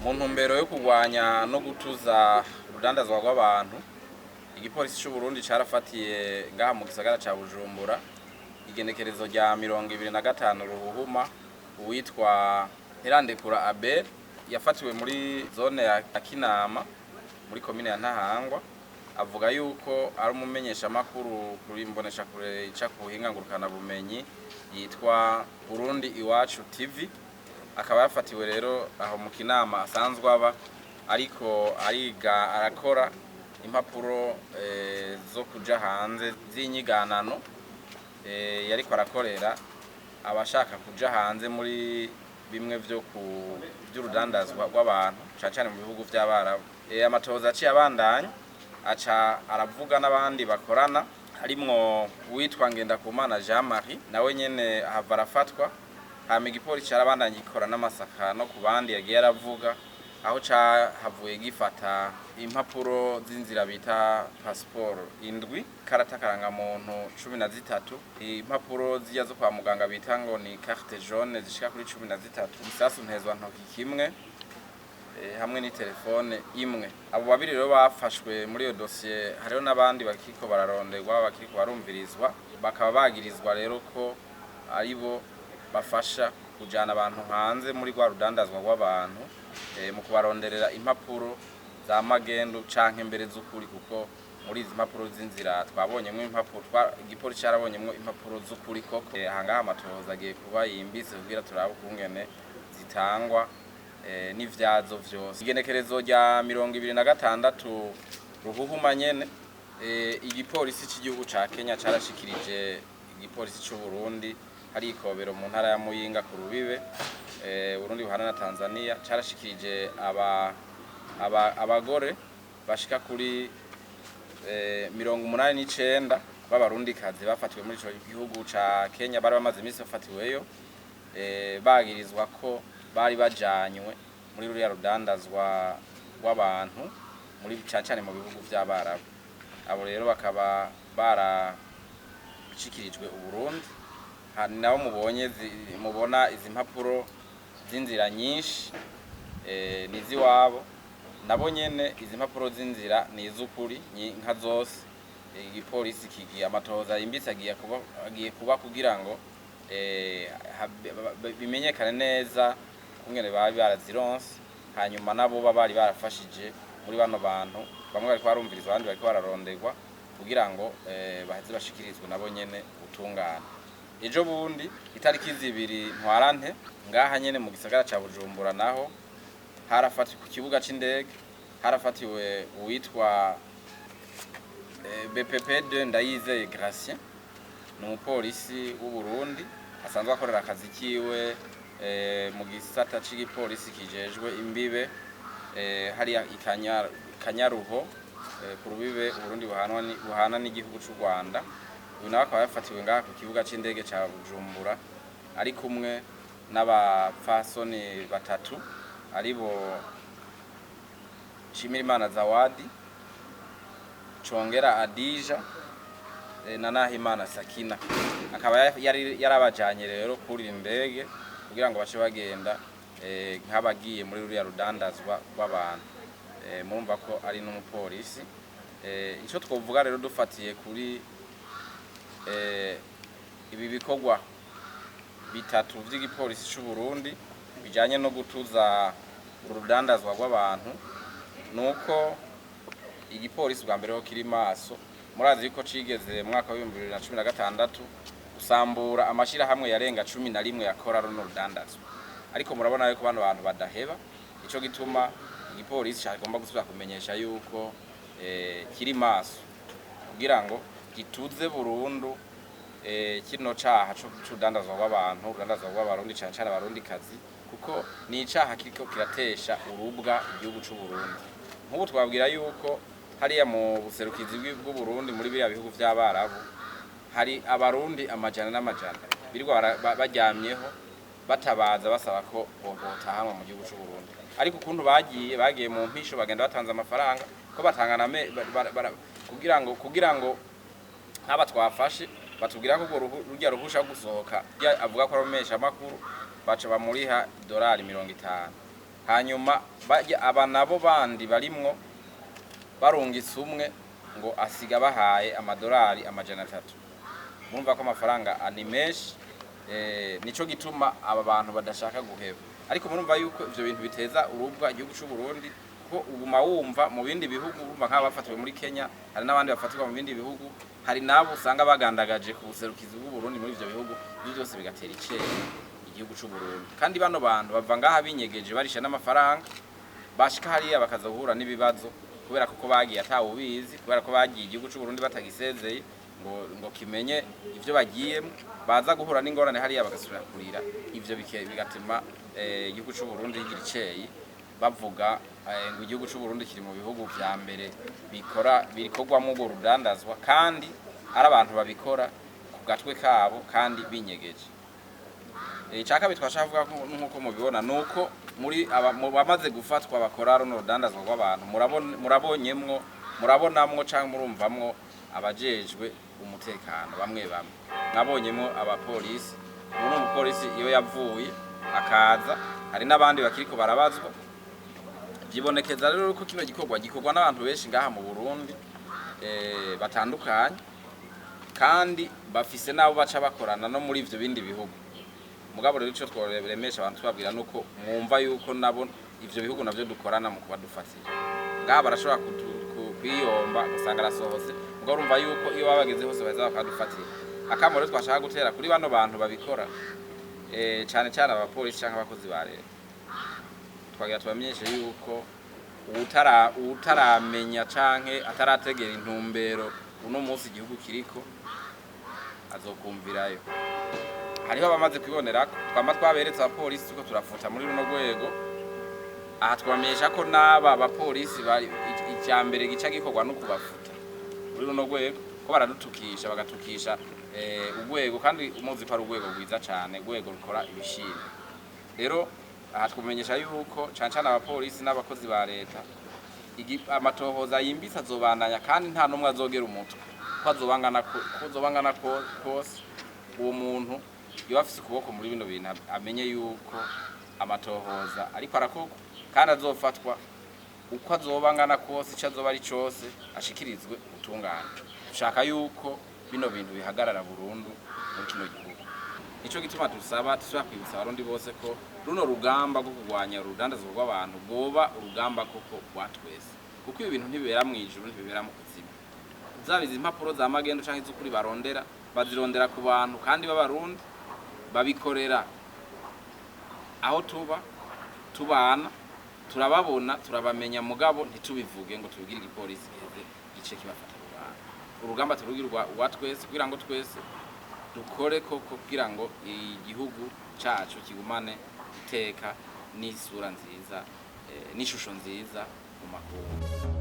mu ntumbero yo kurwanya no gutuza urudandazwa rw'abantu. Igipolisi cy'u Burundi carafatiye ngaha mu gisagara ca Bujumbura igenekerezo rya 25 Ruhuhuma uwitwa Ntirandekura Abel yafatiwe muri zone ya Kinama muri komine ya Ntahangwa. Avuga yuko ari umumenyesha makuru kuri mbonesha kure ica kuhinga ngurukana bumenyi yitwa Burundi Iwacu TV. Akaba yafatiwe rero aho mu Kinama asanzwe aba, ariko ariga arakora impapuro zo kuja hanze z'inyiganano. Yariko arakorera abashaka kuja hanze muri bimwe vyo by'urudandazwa rw'abantu cyane mu bihugu by'Abarabu. Amatohoza aciye abandanya aca aravuga n'abandi bakorana, harimwo uwitwa Ngendakumana Jean Marie nawe nyene hava arafatwa. Hama igipolisi carabandanya gikora n'amasaka no ku bandi yagiye aravuga, aho havuye gifata impapuro z'inzira bita passport 7, karata karangamuntu 13, impapuro zijya zo kwa muganga bita ngo ni carte jaune zishika kuri 13, isasu ntezwa ntoki kimwe, hamwe ni telefone imwe. Abo babiri rero bafashwe muri iyo dossier. Hariho n'abandi bakiko bararonderwa bakiko barumvirizwa, bakaba bagirizwa rero ko aribo bafasha kujana abantu hanze muri rwa rudandazwa rw'abantu mu kubaronderera impapuro za magendu canke mbere z'ukuri, kuko muri izi impapuro z'inzira twabonyemwo impapuro igipolisi carabonyemwo impapuro z'ukuri koko. Hangaha amatohoza agiye kuba yimbitse kugira turabe ukungene zitangwa n'ivyazo vyose. Igenekerezo rya 26 Ruhuhuma nyene igipolisi cy'igihugu ca Kenya carashikirije igipolisi cy'u Burundi hari ikobero mu ntara ya Muyinga ku rubibe Burundi buhana na Tanzania. Carashikirije abagore bashika kuri 89 b'abarundi kazi bafatiwe muri ico gihugu ca Kenya. Bari bamaze iminsi bafatiweyo bagirizwa ko bari bajanywe muri ruriya rudandazwa rw'abantu muri cyane mu bihugu by'Abarabu. Abo rero bakaba barashikirijwe Uburundi. Hari nabo mubona izi mpapuro z'inzira nyinshi niziwabo. Nabo nyene izi mpapuro z'inzira ni iz'ukuri nka zose. Igipolisi kigiye amatohoza yimbitse agiye kuba kugira ngo bimenyekane neza kungene bari barazironse, hanyuma nabo bari barafashije muri bano bantu. Bamwe bariko barumvirizwa, abandi bariko bararonderwa kugira ngo baheze bashikirizwe nabo nyene utungana. Ejo bundi itariki 2 Ntwarante ngaha nyene mu gisagara ca Bujumbura naho harafatiwe ku kibuga c'indege, harafatiwe uwitwa BPP2 Ndayizeye Gratien, ni umupolisi w'u Burundi asanzwe akorera akazi kiwe mu gisata c'igipolisi kijejwe imbibe hari Kanyaruho ku rubibe Burundi buhana n'igihugu c'u Rwanda. Uyu nawe akaba yafatiwe ngaha ku kibuga c'indege ca Bujumbura ari kumwe n'abapfasoni 3 aribo Shimirimana Zawadi, Chongera Adija na Nahimana Sakina. Akaba yarabajanye rero kuri indege kugira ngo bace bagenda nk'abagiye muri ruriya rudandazwa rw'abantu. Murumva ko ari n'umupolisi. Ico twovuga rero dufatiye kuri ibi bikorwa bitatu vy'igipolisi cy'u Burundi bijanye no gutuza urudandazwa rw'abantu, nuko igipolisi bwa mbere ho kiri maso. Murazi yuko cigeze mu mwaka wa 2016 gusambura amashirahamwe yarenga 11 yakora runo rudandazwa, ariko murabona yuko bano bantu badaheba. Ico gituma igipolisi cyagomba gusubira kumenyesha yuko kiri maso kugira ngo gituze burundu kino caha cyo cudandazwa rw'abantu, urudandazwa rw'abarundi cyane cyane abarundi kazi, kuko ni icaha kiriko kiratesha urubwa igihugu c'u Burundi. Nk'ubu twabwira yuko hariya mu buserukizi bw'u Burundi muri biriya bihugu by'Abarabu hari abarundi amajana n'amajana birirwa baryamyeho batabaza basaba ko botahanwa mu gihugu c'u Burundi. Ariko ukuntu bagiye mu mpisho bagenda batanze amafaranga ko batangana kugira ngo nk'aba twafashe batubwira ko urujya ruhusha gusohoka avuga ko aromesha makuru baca bamuriha $50. hanyuma aba nabo bandi barimwo barungitse umwe ngo asiga bahaye amadolari amajana 3. Murumva ko amafaranga ani menshi, nico gituma aba bantu badashaka guheba. Ariko murumva yuko ivyo bintu biteza urubwa igihugu cy'u Burundi, ko ubuma wumva mu bindi bihugu, urumva nk'abafatiwe muri Kenya, hari n'abandi bafatirwa mu bindi bihugu, hari nabo usanga bagandagaje ku buserukizi bw'u Burundi muri ivyo bihugu, ibyo byose bigatera icere igihugu cy'u Burundi. Kandi bano bantu bava ngaha binyegeje barisha n'amafaranga, bashika hariya bakaza guhura n'ibibazo kubera ko bagiye atawubizi, kubera ko bagiye igihugu cy'u Burundi batagisezeye ngo kimenye ivyo bagiyemo, baza guhura n'ingorane hariya bagasubira kurira. Ivyo bigatuma igihugu cy'u Burundi kigira iceye, bavuga ngo igihugu cy'u Burundi kiri mu bihugu vya mbere bikorwamo urwo rudandazwa, kandi ari abantu babikora ku gatwe kabo kandi binyegeje. Icaka bitwashaka kuvuga nkuko mubibona nuko muri bamaze gufatwa bakora runo rudandazwa rw'abantu, murabonamwo canke murumvamwo abajejwe umutekano bamwe nabonyemo abapolisi. Ubu umupolisi iyo yavuye akaza, hari n'abandi bakiriko barabazwa. Byibonekeza rero ko kino gikorwa n'abantu benshi ngaha mu Burundi batandukanye, kandi bafise nabo baca bakorana no muri ivyo bindi bihugu. Mugabo rero ico tworemesha abantu twabwira nuko mwumva yuko nabo ivyo bihugu navyo dukorana mu kubadufatira. Ngaha barashobora kwiyomba gusanga arasohose, mugabo urumva yuko iyo babageze hose baza bakadufatira. Akamo rero twashaka gutera kuri bano bantu babikora, cyane cyane abapolisi canke abakozi ba leta, twagira tubamenyeshe yuko utaramenya canke atarategera intumbero uno munsi igihugu kiriko azokumvirayo. Hariho abamaze kwibonera ko twama twaberetse abapolisi tuko turafuta muri runo rwego. Aha twamenyesha ko n'aba abapolisi bari icyambere gica gikorwa no kubafuta muri runo rwego, ko baradutukisha bagatukisha urwego, kandi umuzi ko ari urwego rwiza cyane, urwego rukora ibishimwe. Rero aha twamenyesha yuko cyane cyane abapolisi n'abakozi ba leta amatohoza yimbitse azobandanya, kandi nta numwe azogera umutwe ko azobangana kose. Uwo muntu iyo afise ukuboko muri bino bintu amenye yuko amatohoza ariko arakorwa, kandi azofatwa uko azobangana kose, ico azoba ari cose ashikirizwe utungane. Dushaka yuko bino bintu bihagarara burundu muri kino gihugu. Nico gituma dusaba kwibutsa abarundi bose ko runo rugamba rwo kurwanya urudandazwa rw'abantu rwoba urugamba koko rwa twese, kuko ibi bintu ntibibera mu ijuru, ntibibera mu kuzimu. Zabizi impapuro za magendo canke iz'ukuri barondera, bazirondera ku bantu kandi b'abarundi babikorera aho tubana, turababona turabamenya, mugabo ntitubivuge ngo tubigire igipolisi giheze gice kibafata ku bantu. Urugamba turugirwa uwa twese kugira ngo twese dukore koko kugira ngo igihugu cacu kigumane iteka n'isura nziza n'ishusho nziza mu makungu.